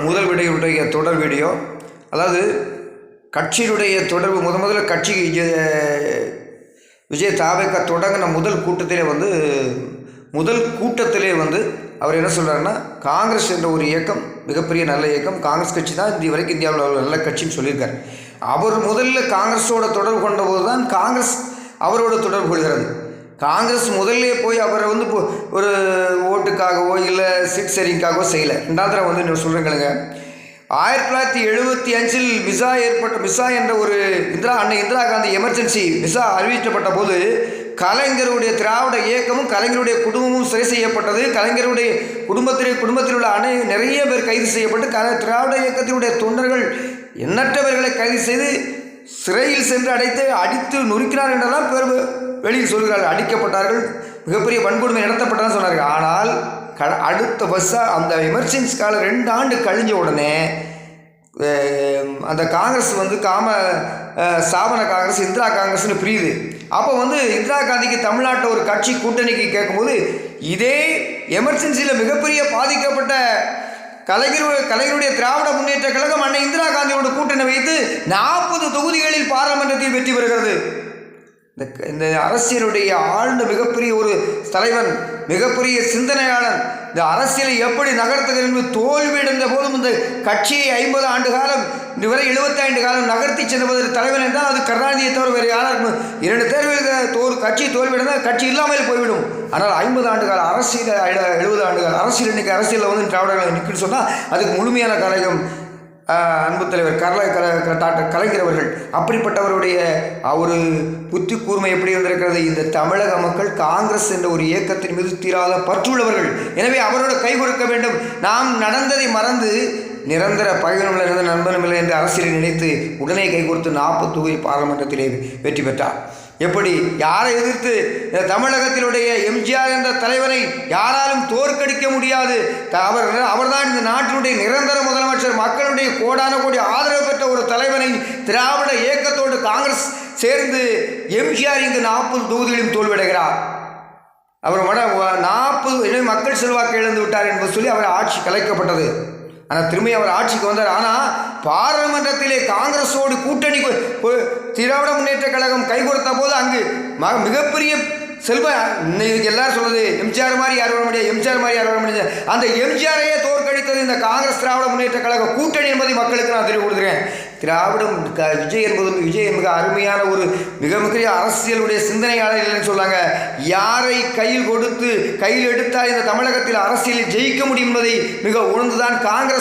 முதல் வீடியோடைய தொடர் வீடியோ. அதாவது கட்சியினுடைய தொடர்பு முதல்ல கட்சி விஜய் தாவேக்கா தொடங்கின முதல் கூட்டத்திலே அவர் என்ன சொல்கிறாருன்னா, காங்கிரஸ் என்ற ஒரு இயக்கம் மிகப்பெரிய நல்ல இயக்கம், காங்கிரஸ் கட்சி தான் இந்த வரைக்கும் இந்தியாவில் உள்ள நல்ல கட்சின்னு சொல்லியிருக்கார். அவர் முதல்ல காங்கிரஸோட தொடர்பு கொண்டபோது தான் காங்கிரஸ் அவரோட தொடர்பு கொள்கிறது. காங்கிரஸ் முதல்ல போய் அவரை ஒரு ஓட்டுக்காகவோ இல்லை சீட் ஷேரிங்காகவோ செய்யலை. ரெண்டாவது தடவை நான் சொல்கிறேங்களுங்க, 1975 மிசா என்ற ஒரு இந்திரா காந்தி எமர்ஜென்சி மிசா அறிவிக்கப்பட்ட போது கலைஞருடைய திராவிட இயக்கமும் கலைஞருடைய குடும்பமும் சிறை செய்யப்பட்டது. கலைஞருடைய குடும்பத்தில் உள்ள நிறைய பேர் கைது செய்யப்பட்டு திராவிட இயக்கத்தினுடைய தொண்டர்கள் எண்ணற்றவர்களை கைது செய்து சிறையில் சென்று அடித்து நொறுக்கினார் என்றெல்லாம் பேர் வெளியில் சொல்கிறார்கள். அடிக்கப்பட்டார்கள், மிகப்பெரிய வன்கொடுமை நடத்தப்பட்டதான் சொன்னார்கள். ஆனால் அடுத்த பஸ்ஸாக அந்த எமர்ஜென்சி காலம் 2 ஆண்டு கழிஞ்ச உடனே அந்த காங்கிரஸ் சாபன காங்கிரஸ் இந்திரா காங்கிரஸ்னு பிரியுது. அப்போ இந்திரா காந்திக்கு தமிழ்நாட்டில் ஒரு கட்சி கூட்டணிக்கு கேட்கும்போது இதே எமர்ஜென்சியில் மிகப்பெரிய பாதிக்கப்பட்ட கலைஞருடைய திராவிட முன்னேற்ற கழகம் அன்னை இந்திரா காந்தியோட கூட்டணி வைத்து 40 தொகுதிகளில் பாராளுமன்றத்தில் வெற்றி பெறுகிறது. இந்த அரசியலுடைய ஆழ்ந்த மிகப்பெரிய ஒரு தலைவன், மிகப்பெரிய சிந்தனையாளன், இந்த அரசியலை எப்படி நகர்த்துகிறது என்பது தோல்வியடைந்த போதும் இந்த கட்சியை 50 ஆண்டு காலம் இதுவரை 75 காலம் நகர்த்தி சென்ற தலைவன் என்றால் அது கருணாநிதியை தவிர வேறு யாராக 2 தேர்தல் கட்சி தோல்வியடைந்தால் கட்சி இல்லாமல் போய்விடும். ஆனால் 50 ஆண்டு கால அரசியல் 70 ஆண்டு கால அரசியல் இன்னைக்கு அரசியலில் திராவிடர்கள் நிற்குன்னு சொன்னால் அதுக்கு முழுமையான கழகம் அன்பு தலைவர் டாக்டர் கலைஞர் அவர்கள். அப்படிப்பட்டவருடைய ஒரு புத்தி கூர்மை எப்படி இருந்திருக்கிறது. இந்த தமிழக மக்கள் காங்கிரஸ் என்ற ஒரு இயக்கத்தின் மீது தீராத பற்றுள்ளவர்கள். எனவே அவரோட கை கொடுக்க வேண்டும். நாம் நடந்ததை மறந்து நிரந்தர பகைவனும் இருந்த நண்பனும் இல்லை என்று அரசியலை நினைத்து உடனே கை கொடுத்து 40 தொகுதி பாராளுமன்றத்திலே வெற்றி பெற்றார். எப்படி யாரை எதிர்த்து தமிழகத்தினுடைய எம்ஜிஆர் என்ற தலைவனை யாராலும் தோற்கடிக்க முடியாது. அவர்தான் இந்த நாட்டினுடைய நிரந்தர முதலமைச்சர். மக்களுடைய கோடான கோடி ஆதரவு பெற்ற ஒரு தலைவனை திராவிட இயக்கத்தோடு காங்கிரஸ் சேர்ந்து எம்ஜிஆர் இங்கு 40 தொகுதிகளிலும் தோல்வியடைகிறார். அவர் 40 மக்கள் செல்வாக்கு இழந்து விட்டார் என்பது சொல்லி அவர் ஆட்சி கலைக்கப்பட்டது. ஆனால் திரும்பி அவர் ஆட்சிக்கு வந்தார். ஆனால் பாராளுமன்றத்திலே காங்கிரஸோடு கூட்டணி திராவிட முன்னேற்ற கழகம் கை கொடுத்த போது அங்கு மிகப்பெரிய இன்னைக்கு எல்லாரும் சொல்றது எம்ஜிஆர் மாதிரி யார் வர முடியாது, அந்த எம்ஜிஆரையே தோற்கடித்தது இந்த காங்கிரஸ் திராவிட முன்னேற்ற கழக கூட்டணி என்பதை மக்களுக்கு நான் தெரிய கொடுக்குறேன். விஜய் மிக அருமையான ஒரு மிக அரசியலுடைய சிந்தனையாளர்கள் சொல்லாங்க. யாரை கையில் எடுத்தால் இந்த தமிழகத்தில் அரசியலில் ஜெயிக்க முடியும் என்பதை மிக உணர்ந்துதான் காங்கிரஸ்